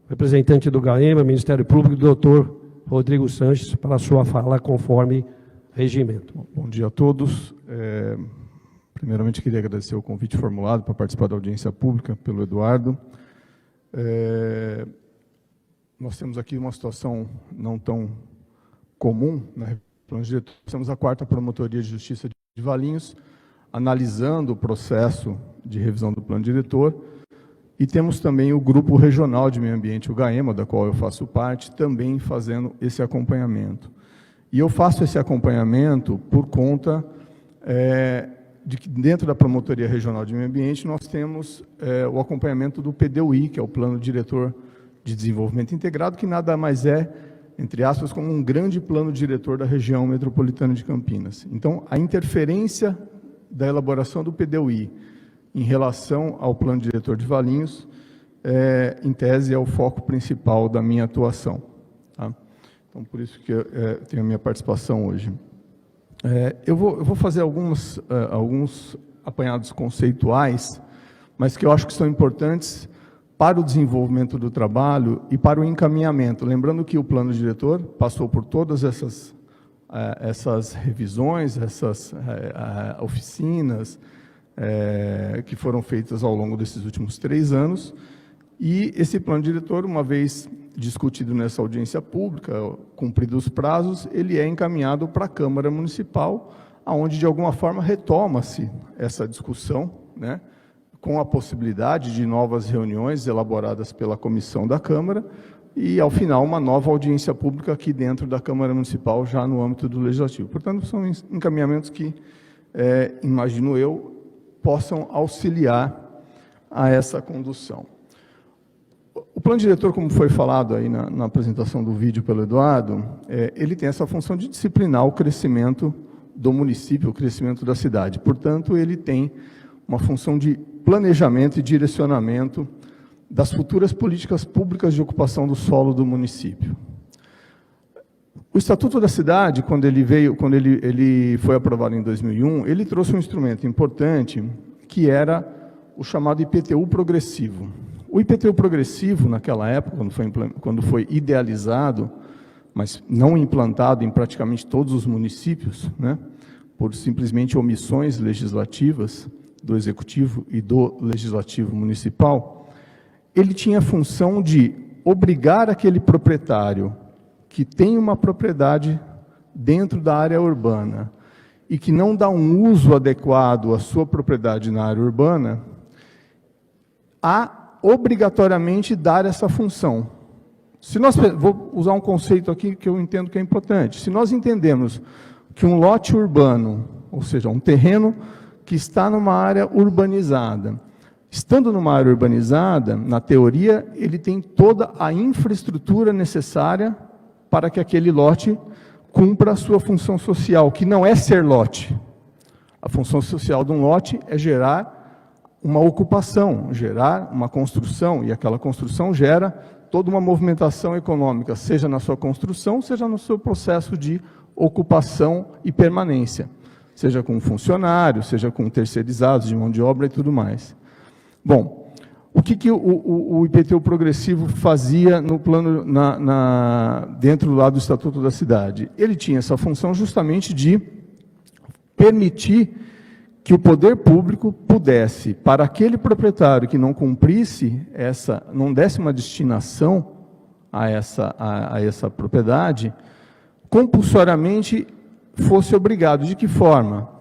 Representante do GAEMA, Ministério Público, doutor Rodrigo Sanches, para a sua fala, conforme regimento. Bom dia a todos. Primeiramente, queria agradecer o convite formulado para participar da audiência pública pelo Eduardo. Nós temos aqui uma situação não tão comum, né? Temos a 4ª Promotoria de Justiça de Valinhos, analisando o processo de revisão do plano diretor, e temos também o Grupo Regional de Meio Ambiente, o GAEMA, da qual eu faço parte, também fazendo esse acompanhamento. E eu faço esse acompanhamento por conta de que dentro da Promotoria Regional de Meio Ambiente nós temos o acompanhamento do PDUI, que é o Plano Diretor de Desenvolvimento Integrado, que nada mais é, entre aspas, como um grande plano diretor da região metropolitana de Campinas. Então, a interferência da elaboração do PDUI em relação ao plano diretor de Valinhos, em tese, é o foco principal da minha atuação. Tá? Então, por isso que eu tenho a minha participação hoje. Eu vou fazer alguns apanhados conceituais, mas que eu acho que são importantes para o desenvolvimento do trabalho e para o encaminhamento. Lembrando que o plano diretor passou por todas essas revisões, essas oficinas que foram feitas ao longo desses últimos 3 anos, e esse plano diretor, uma vez discutido nessa audiência pública, cumpridos os prazos, ele é encaminhado para a Câmara Municipal, onde, de alguma forma, retoma-se essa discussão, né, com a possibilidade de novas reuniões elaboradas pela comissão da Câmara e, ao final, uma nova audiência pública aqui dentro da Câmara Municipal, já no âmbito do Legislativo. Portanto, são encaminhamentos que, imagino eu, possam auxiliar a essa condução. O plano diretor, como foi falado aí na apresentação do vídeo pelo Eduardo, ele tem essa função de disciplinar o crescimento do município, o crescimento da cidade. Portanto, ele tem uma função de planejamento e direcionamento das futuras políticas públicas de ocupação do solo do município. O Estatuto da Cidade, quando ele foi aprovado em 2001, ele trouxe um instrumento importante, que era o chamado IPTU progressivo. O IPTU progressivo, naquela época, quando foi idealizado, mas não implantado em praticamente todos os municípios, né, por simplesmente omissões legislativas do Executivo e do Legislativo Municipal, ele tinha a função de obrigar aquele proprietário que tem uma propriedade dentro da área urbana e que não dá um uso adequado à sua propriedade na área urbana, a obrigatoriamente dar essa função. Vou usar um conceito aqui que eu entendo que é importante. Se nós entendemos que um lote urbano, ou seja, um terreno que está numa área urbanizada, estando numa área urbanizada, na teoria, ele tem toda a infraestrutura necessária para que aquele lote cumpra a sua função social, que não é ser lote. A função social de um lote é gerar uma ocupação, gerar uma construção, e aquela construção gera toda uma movimentação econômica, seja na sua construção, seja no seu processo de ocupação e permanência, seja com funcionários, seja com terceirizados de mão de obra e tudo mais. Bom, o que o IPTU progressivo fazia no plano, dentro lá do Estatuto da Cidade? Ele tinha essa função justamente de permitir que o poder público pudesse, para aquele proprietário que não cumprisse não desse uma destinação a essa propriedade, compulsoriamente fosse obrigado. De que forma?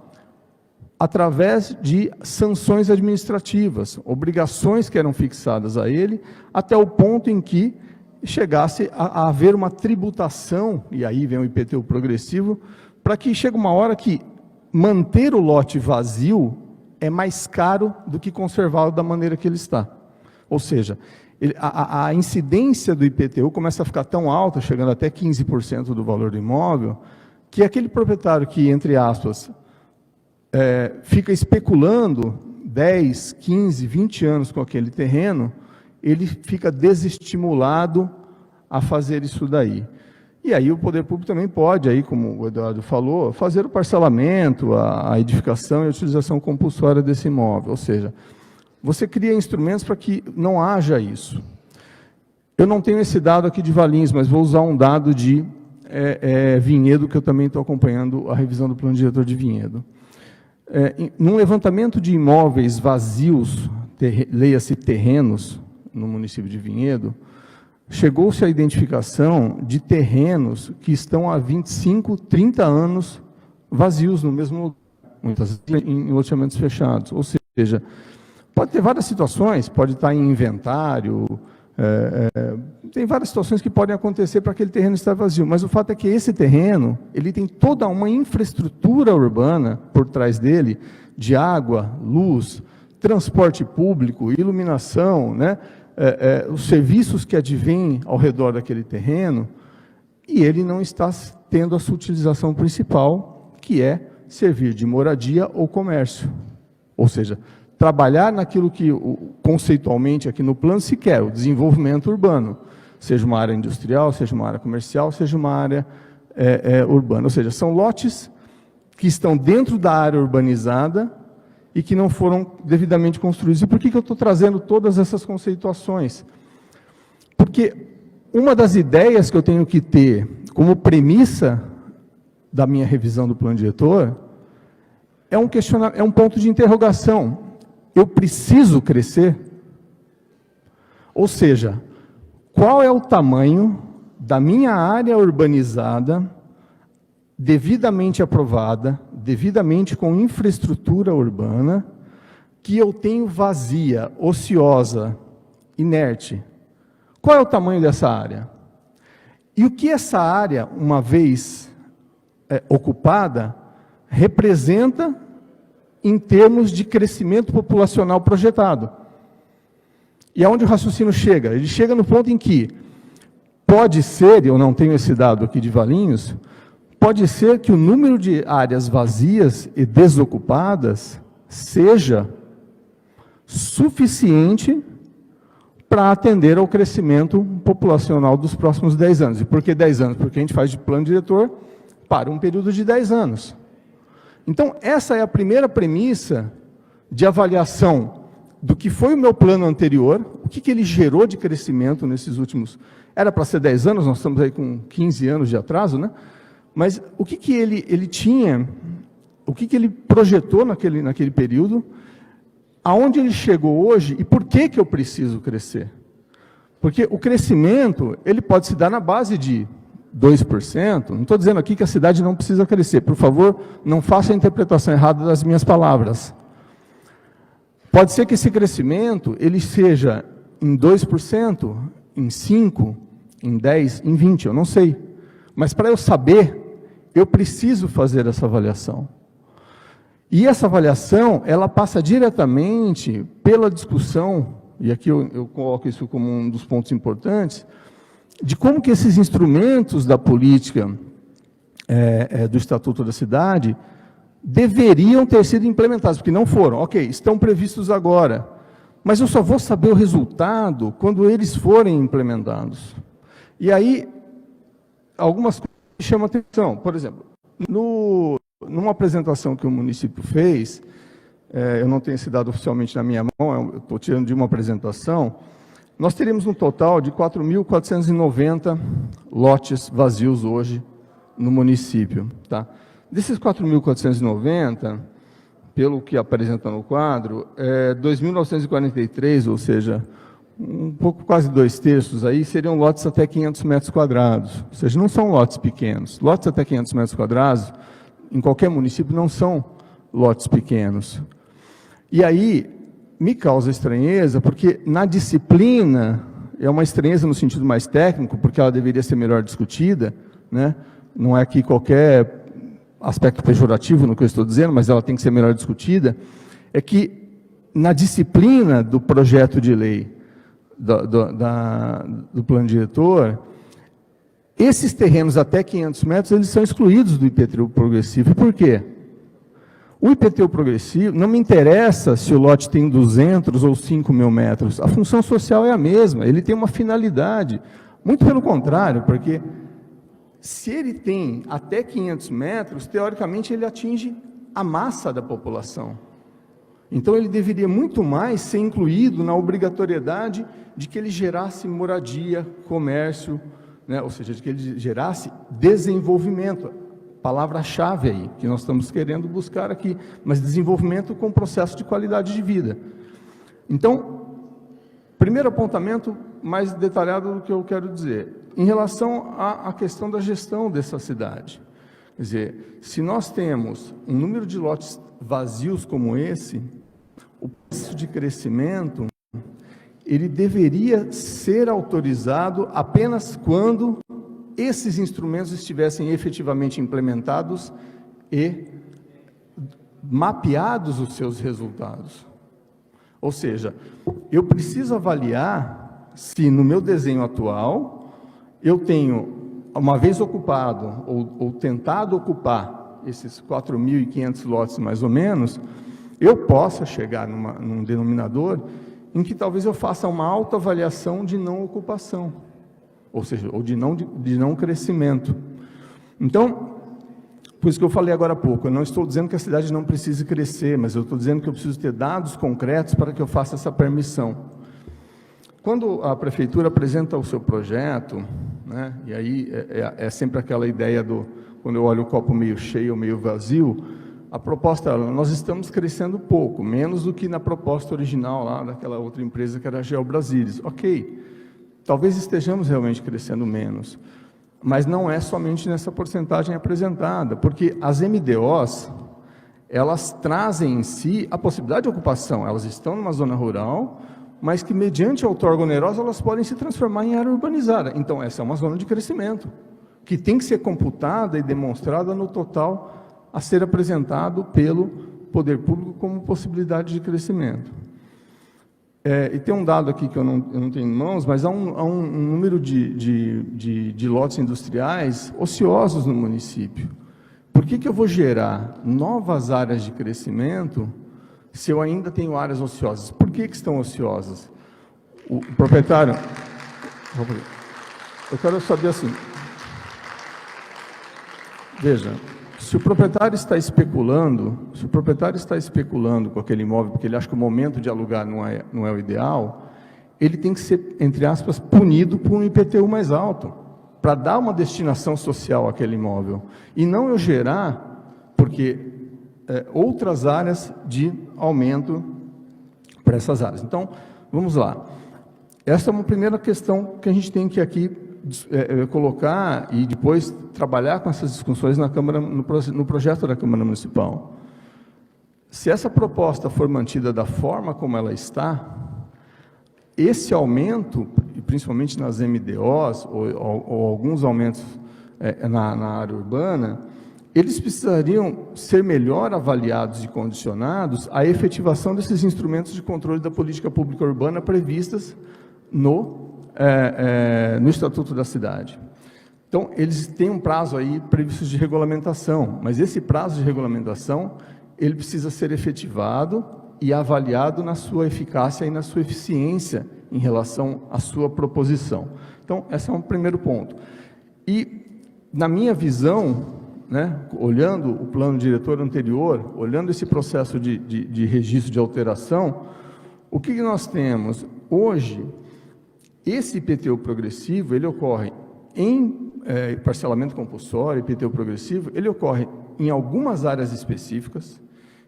Através de sanções administrativas, obrigações que eram fixadas a ele, até o ponto em que chegasse a haver uma tributação, e aí vem o IPTU progressivo, para que chegue uma hora que manter o lote vazio é mais caro do que conservá-lo da maneira que ele está. Ou seja, a incidência do IPTU começa a ficar tão alta, chegando até 15% do valor do imóvel, que aquele proprietário que, entre aspas, fica especulando 10, 15, 20 anos com aquele terreno, ele fica desestimulado a fazer isso daí. E aí o poder público também pode, aí, como o Eduardo falou, fazer o parcelamento, a edificação e a utilização compulsória desse imóvel. Ou seja, você cria instrumentos para que não haja isso. Eu não tenho esse dado aqui de Valinhos, mas vou usar um dado de Vinhedo, que eu também estou acompanhando a revisão do plano diretor de Vinhedo. Num levantamento de imóveis vazios, leia-se terrenos, no município de Vinhedo, chegou-se à identificação de terrenos que estão há 25, 30 anos vazios no mesmo lugar, muitas vezes em loteamentos fechados. Ou seja, pode ter várias situações, pode estar em inventário, tem várias situações que podem acontecer para aquele terreno estar vazio, mas o fato é que esse terreno, ele tem toda uma infraestrutura urbana por trás dele, de água, luz, transporte público, iluminação, né? Os serviços que advêm ao redor daquele terreno, e ele não está tendo a sua utilização principal, que é servir de moradia ou comércio. Ou seja, trabalhar naquilo que conceitualmente aqui no plano se quer, o desenvolvimento urbano, seja uma área industrial, seja uma área comercial, seja uma área urbana. Ou seja, são lotes que estão dentro da área urbanizada e que não foram devidamente construídos. E por que eu estou trazendo todas essas conceituações? Porque uma das ideias que eu tenho que ter como premissa da minha revisão do plano diretor é um ponto de interrogação. Eu preciso crescer? Ou seja, qual é o tamanho da minha área urbanizada, devidamente aprovada, devidamente com infraestrutura urbana, que eu tenho vazia, ociosa, inerte? Qual é o tamanho dessa área? E o que essa área, uma vez ocupada, representa em termos de crescimento populacional projetado? E aonde o raciocínio chega? Ele chega no ponto em que pode ser, eu não tenho esse dado aqui de Valinhos, pode ser que o número de áreas vazias e desocupadas seja suficiente para atender ao crescimento populacional dos próximos 10 anos. E por que 10 anos? Porque a gente faz de plano diretor para um período de 10 anos. Então, essa é a primeira premissa de avaliação do que foi o meu plano anterior, o que ele gerou de crescimento nesses últimos... Era para ser 10 anos, nós estamos aí com 15 anos de atraso, né? Mas o que ele tinha, o que ele projetou naquele período, aonde ele chegou hoje e por que eu preciso crescer? Porque o crescimento, ele pode se dar na base de 2%, não estou dizendo aqui que a cidade não precisa crescer, por favor, não faça a interpretação errada das minhas palavras. Pode ser que esse crescimento, ele seja em 2%, em 5%, em 10%, em 20%, eu não sei. Mas para eu saber, eu preciso fazer essa avaliação. E essa avaliação, ela passa diretamente pela discussão, e aqui eu coloco isso como um dos pontos importantes, de como que esses instrumentos da política do Estatuto da Cidade deveriam ter sido implementados, porque não foram. Ok, estão previstos agora, mas eu só vou saber o resultado quando eles forem implementados. E aí, algumas coisas me chamam a atenção. Por exemplo, numa apresentação que o município fez, eu não tenho esse dado oficialmente na minha mão, eu estou tirando de uma apresentação, nós teríamos um total de 4.490 lotes vazios hoje no município. Tá? Desses 4.490, pelo que apresenta no quadro, 2.943, ou seja, um pouco, quase 2/3 aí, seriam lotes até 500 metros quadrados. Ou seja, não são lotes pequenos. Lotes até 500 metros quadrados, em qualquer município, não são lotes pequenos. E aí, me causa estranheza, porque na disciplina, é uma estranheza no sentido mais técnico, porque ela deveria ser melhor discutida, né? Não é aqui qualquer aspecto pejorativo no que eu estou dizendo, mas ela tem que ser melhor discutida, é que na disciplina do projeto de lei do plano diretor, esses terrenos até 500 metros, eles são excluídos do IPTU progressivo. Por quê? O IPTU progressivo, não me interessa se o lote tem 200 ou 5.000 metros, a função social é a mesma, ele tem uma finalidade, muito pelo contrário, porque se ele tem até 500 metros, teoricamente ele atinge a massa da população. Então, ele deveria muito mais ser incluído na obrigatoriedade de que ele gerasse moradia, comércio, né? Ou seja, de que ele gerasse desenvolvimento. Palavra-chave aí, que nós estamos querendo buscar aqui, mas desenvolvimento com processo de qualidade de vida. Então, primeiro apontamento mais detalhado do que eu quero dizer, em relação à questão da gestão dessa cidade. Quer dizer, se nós temos um número de lotes vazios como esse, o processo de crescimento, ele deveria ser autorizado apenas quando esses instrumentos estivessem efetivamente implementados e mapeados os seus resultados. Ou seja, eu preciso avaliar se no meu desenho atual eu tenho, uma vez ocupado ou tentado ocupar esses 4.500 lotes mais ou menos, eu possa chegar num denominador em que talvez eu faça uma autoavaliação de não ocupação, ou seja, ou de não crescimento. Então, por isso que eu falei agora há pouco, eu não estou dizendo que a cidade não precise crescer, mas eu estou dizendo que eu preciso ter dados concretos para que eu faça essa permissão. Quando a prefeitura apresenta o seu projeto, né, e aí é sempre aquela ideia quando eu olho o copo meio cheio ou meio vazio, a proposta, nós estamos crescendo pouco, menos do que na proposta original lá daquela outra empresa que era a GeoBrasília. Ok, talvez estejamos realmente crescendo menos, mas não é somente nessa porcentagem apresentada, porque as MDOs, elas trazem em si a possibilidade de ocupação, elas estão numa zona rural, mas que mediante a outorga onerosa elas podem se transformar em área urbanizada. Então essa é uma zona de crescimento, que tem que ser computada e demonstrada no total a ser apresentado pelo poder público como possibilidade de crescimento. E tem um dado aqui que eu não tenho em mãos, mas há um número de lotes industriais ociosos no município. Por que eu vou gerar novas áreas de crescimento se eu ainda tenho áreas ociosas? Por que estão ociosas? O proprietário... Eu quero saber assim... Veja... Se o proprietário está especulando com aquele imóvel, porque ele acha que o momento de alugar não é o ideal, ele tem que ser, entre aspas, punido por um IPTU mais alto, para dar uma destinação social àquele imóvel, e não eu gerar, porque outras áreas de aumento para essas áreas. Então, vamos lá. Essa é uma primeira questão que a gente tem que aqui colocar e depois trabalhar com essas discussões na Câmara, no projeto da Câmara Municipal. Se essa proposta for mantida da forma como ela está, esse aumento, principalmente nas MDOs, ou alguns aumentos na área urbana, eles precisariam ser melhor avaliados e condicionados à efetivação desses instrumentos de controle da política pública urbana previstas no Estatuto da Cidade. Então, eles têm um prazo aí previsto de regulamentação, mas esse prazo de regulamentação, ele precisa ser efetivado e avaliado na sua eficácia e na sua eficiência em relação à sua proposição. Então, esse é um primeiro ponto. E, na minha visão, né, olhando o plano diretor anterior, olhando esse processo de registro de alteração, o que nós temos? Hoje, esse IPTU progressivo, ele ocorre em parcelamento compulsório, IPTU progressivo, ele ocorre em algumas áreas específicas,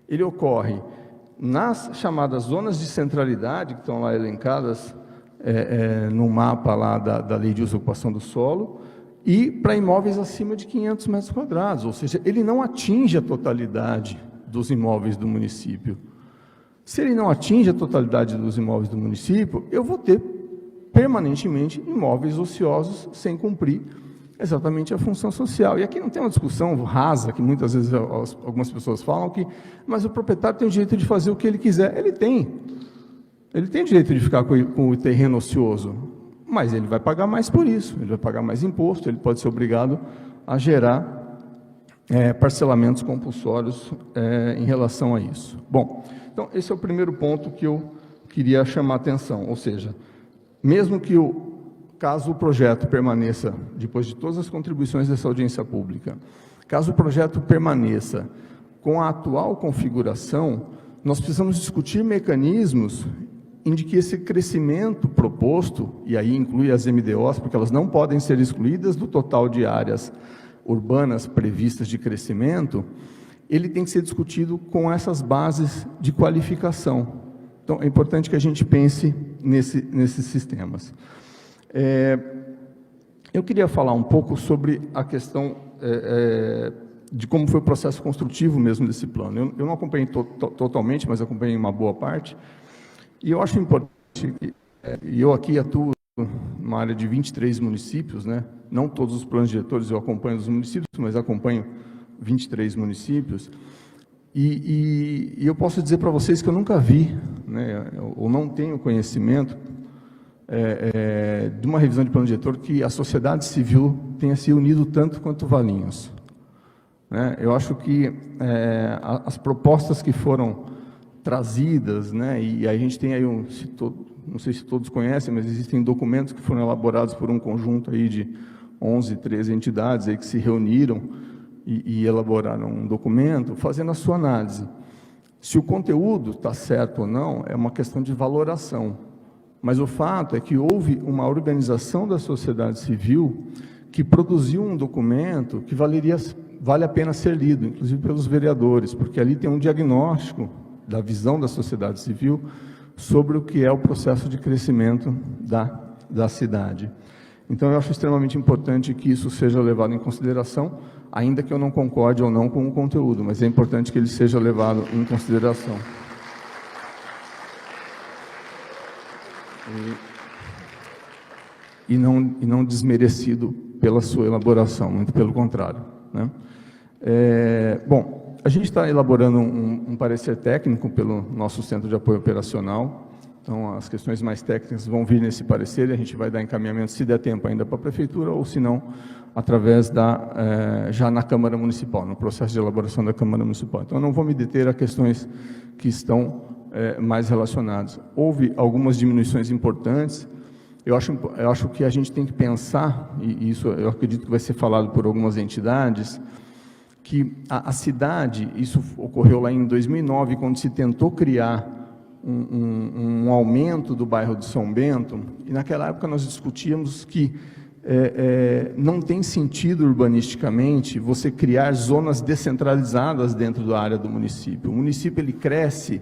ele ocorre nas chamadas zonas de centralidade, que estão lá elencadas no mapa lá da Lei de Uso e Ocupação do Solo, e para imóveis acima de 500 metros quadrados, ou seja, ele não atinge a totalidade dos imóveis do município. Se ele não atinge a totalidade dos imóveis do município, eu vou ter permanentemente imóveis ociosos sem cumprir exatamente a função social. E aqui não tem uma discussão rasa, que muitas vezes algumas pessoas falam, mas o proprietário tem o direito de fazer o que ele quiser. Ele tem o direito de ficar com o terreno ocioso, mas ele vai pagar mais por isso, ele vai pagar mais imposto, ele pode ser obrigado a gerar parcelamentos compulsórios em relação a isso. Bom, então esse é o primeiro ponto que eu queria chamar a atenção, ou seja, mesmo que caso o projeto permaneça, depois de todas as contribuições dessa audiência pública, caso o projeto permaneça com a atual configuração, nós precisamos discutir mecanismos em que esse crescimento proposto, e aí inclui as MDOs, porque elas não podem ser excluídas do total de áreas urbanas previstas de crescimento, ele tem que ser discutido com essas bases de qualificação. Então, é importante que a gente pense nesses sistemas. Eu queria falar um pouco sobre a questão de como foi o processo construtivo mesmo desse plano. Eu não acompanhei totalmente, mas acompanhei uma boa parte. E eu acho importante, e eu aqui atuo numa área de 23 municípios, né? Não todos os planos diretores eu acompanho os municípios, mas acompanho 23 municípios, e eu posso dizer para vocês que eu nunca vi, né, ou não tenho conhecimento de uma revisão de plano diretor que a sociedade civil tenha se unido tanto quanto Valinhos. Né? Eu acho que as propostas que foram trazidas, né, e a gente tem aí não sei se todos conhecem, mas existem documentos que foram elaborados por um conjunto aí de 11, 13 entidades aí que se reuniram e elaboraram um documento fazendo a sua análise. Se o conteúdo está certo ou não, é uma questão de valoração, mas o fato é que houve uma organização da sociedade civil que produziu um documento que vale a pena ser lido, inclusive pelos vereadores, porque ali tem um diagnóstico da visão da sociedade civil sobre o que é o processo de crescimento da cidade. Então, eu acho extremamente importante que isso seja levado em consideração, ainda que eu não concorde ou não com o conteúdo, mas é importante que ele seja levado em consideração. E não desmerecido pela sua elaboração, muito pelo contrário, né? Bom, a gente está elaborando um parecer técnico pelo nosso Centro de Apoio Operacional, então as questões mais técnicas vão vir nesse parecer e a gente vai dar encaminhamento, se der tempo ainda para a Prefeitura, ou se não, através já na Câmara Municipal, no processo de elaboração da Câmara Municipal. Então, eu não vou me deter a questões que estão mais relacionadas. Houve algumas diminuições importantes. Eu acho que a gente tem que pensar, e isso eu acredito que vai ser falado por algumas entidades, que a cidade, isso ocorreu lá em 2009, quando se tentou criar um aumento do bairro de São Bento, e naquela época nós discutíamos que não tem sentido urbanisticamente você criar zonas descentralizadas dentro da área do município. O município ele cresce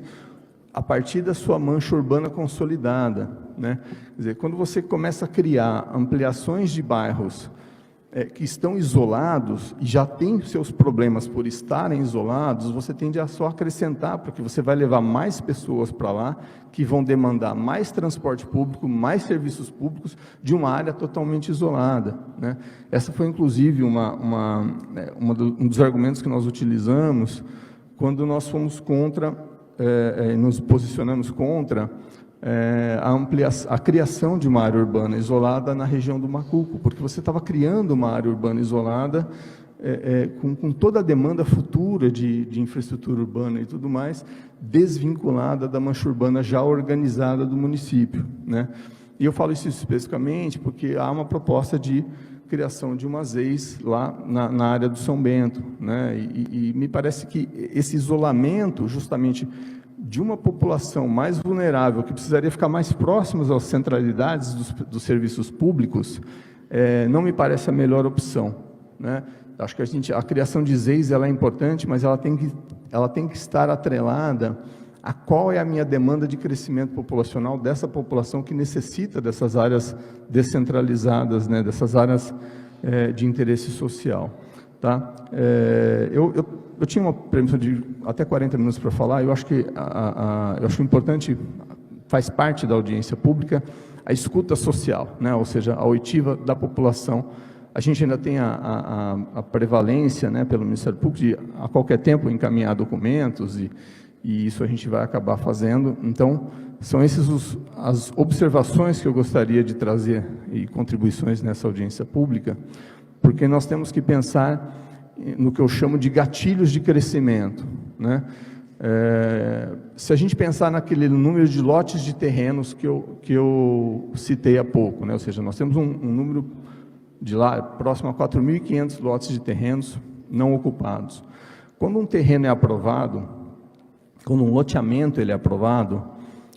a partir da sua mancha urbana consolidada, né? Quer dizer, quando você começa a criar ampliações de bairros que estão isolados e já têm seus problemas por estarem isolados, você tende a só acrescentar, porque você vai levar mais pessoas para lá, que vão demandar mais transporte público, mais serviços públicos, de uma área totalmente isolada, né? Essa foi, inclusive, um dos argumentos que nós utilizamos quando nós fomos contra, nos posicionamos contra a criação de uma área urbana isolada na região do Macuco, porque você estava criando uma área urbana isolada com toda a demanda futura de infraestrutura urbana e tudo mais, desvinculada da mancha urbana já organizada do município, né? E eu falo isso especificamente porque há uma proposta de criação de uma ZEIS lá na área do São Bento, né? E me parece que esse isolamento, justamente, de uma população mais vulnerável, que precisaria ficar mais próximos às centralidades dos serviços públicos, não me parece a melhor opção, né? Acho que a criação de ZEIS ela é importante, mas ela tem que estar atrelada a qual é a minha demanda de crescimento populacional dessa população que necessita dessas áreas descentralizadas, né? Dessas áreas de interesse social. Tá? Eu tinha uma premissa de até 40 minutos para falar. Eu acho que eu acho importante, faz parte da audiência pública, a escuta social, né? Ou seja, a oitiva da população. A gente ainda tem a prevalência, né, pelo Ministério Público de a qualquer tempo encaminhar documentos e isso a gente vai acabar fazendo. Então, são as observações que eu gostaria de trazer e contribuições nessa audiência pública, porque nós temos que pensar no que eu chamo de gatilhos de crescimento, né? Se a gente pensar naquele número de lotes de terrenos que eu citei há pouco, né? Ou seja, nós temos um número de lá próximo a 4.500 lotes de terrenos não ocupados. Quando um terreno é aprovado, quando um loteamento ele é aprovado,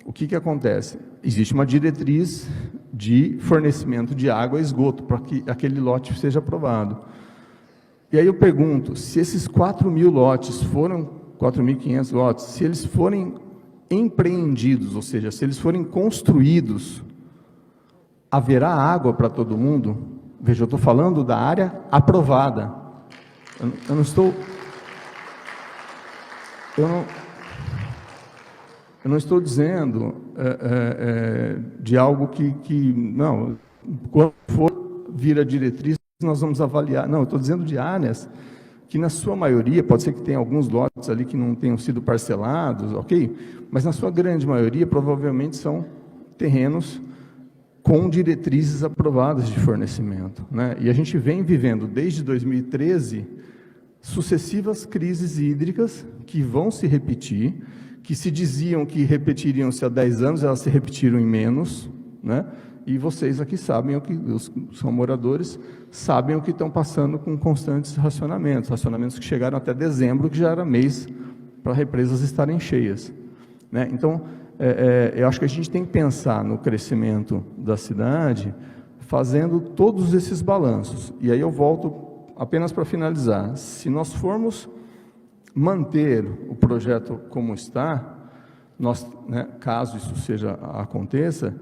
o que acontece? Existe uma diretriz de fornecimento de água e esgoto para que aquele lote seja aprovado. E aí eu pergunto, se esses 4.000 lotes foram, 4.500 lotes, se eles forem empreendidos, ou seja, se eles forem construídos, haverá água para todo mundo? Veja, eu estou falando da área aprovada. Eu não estou... Eu não estou dizendo de algo que não, quando for vir a diretriz, nós vamos avaliar. Não, eu estou dizendo de áreas que, na sua maioria, pode ser que tenha alguns lotes ali que não tenham sido parcelados, ok? Mas, na sua grande maioria, provavelmente são terrenos com diretrizes aprovadas de fornecimento, né? E a gente vem vivendo, desde 2013, sucessivas crises hídricas que vão se repetir, que se diziam que repetiriam-se há 10 anos, elas se repetiram em menos, né? E vocês aqui sabem, os são moradores, sabem o que estão passando com constantes racionamentos que chegaram até dezembro, que já era mês para represas estarem cheias, né? Então, eu acho que a gente tem que pensar no crescimento da cidade, fazendo todos esses balanços. E aí eu volto apenas para finalizar. Se nós formos manter o projeto como está, caso isso aconteça,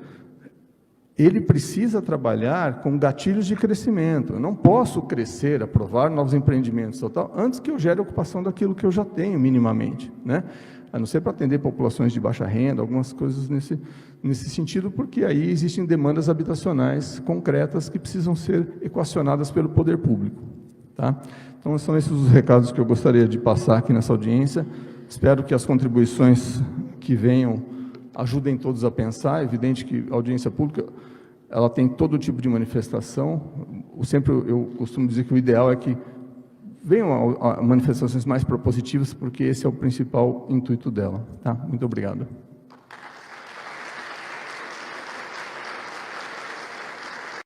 ele precisa trabalhar com gatilhos de crescimento. Eu não posso crescer, aprovar novos empreendimentos, antes que eu gere ocupação daquilo que eu já tenho minimamente, né? A não ser para atender populações de baixa renda, algumas coisas nesse sentido, porque aí existem demandas habitacionais concretas que precisam ser equacionadas pelo poder público, tá? Então, são esses os recados que eu gostaria de passar aqui nessa audiência. Espero que as contribuições que venham ajudem todos a pensar. É evidente que a audiência pública, ela tem todo tipo de manifestação. Eu costumo dizer que o ideal é que venham a manifestações mais propositivas, porque esse é o principal intuito dela, tá? Muito obrigado.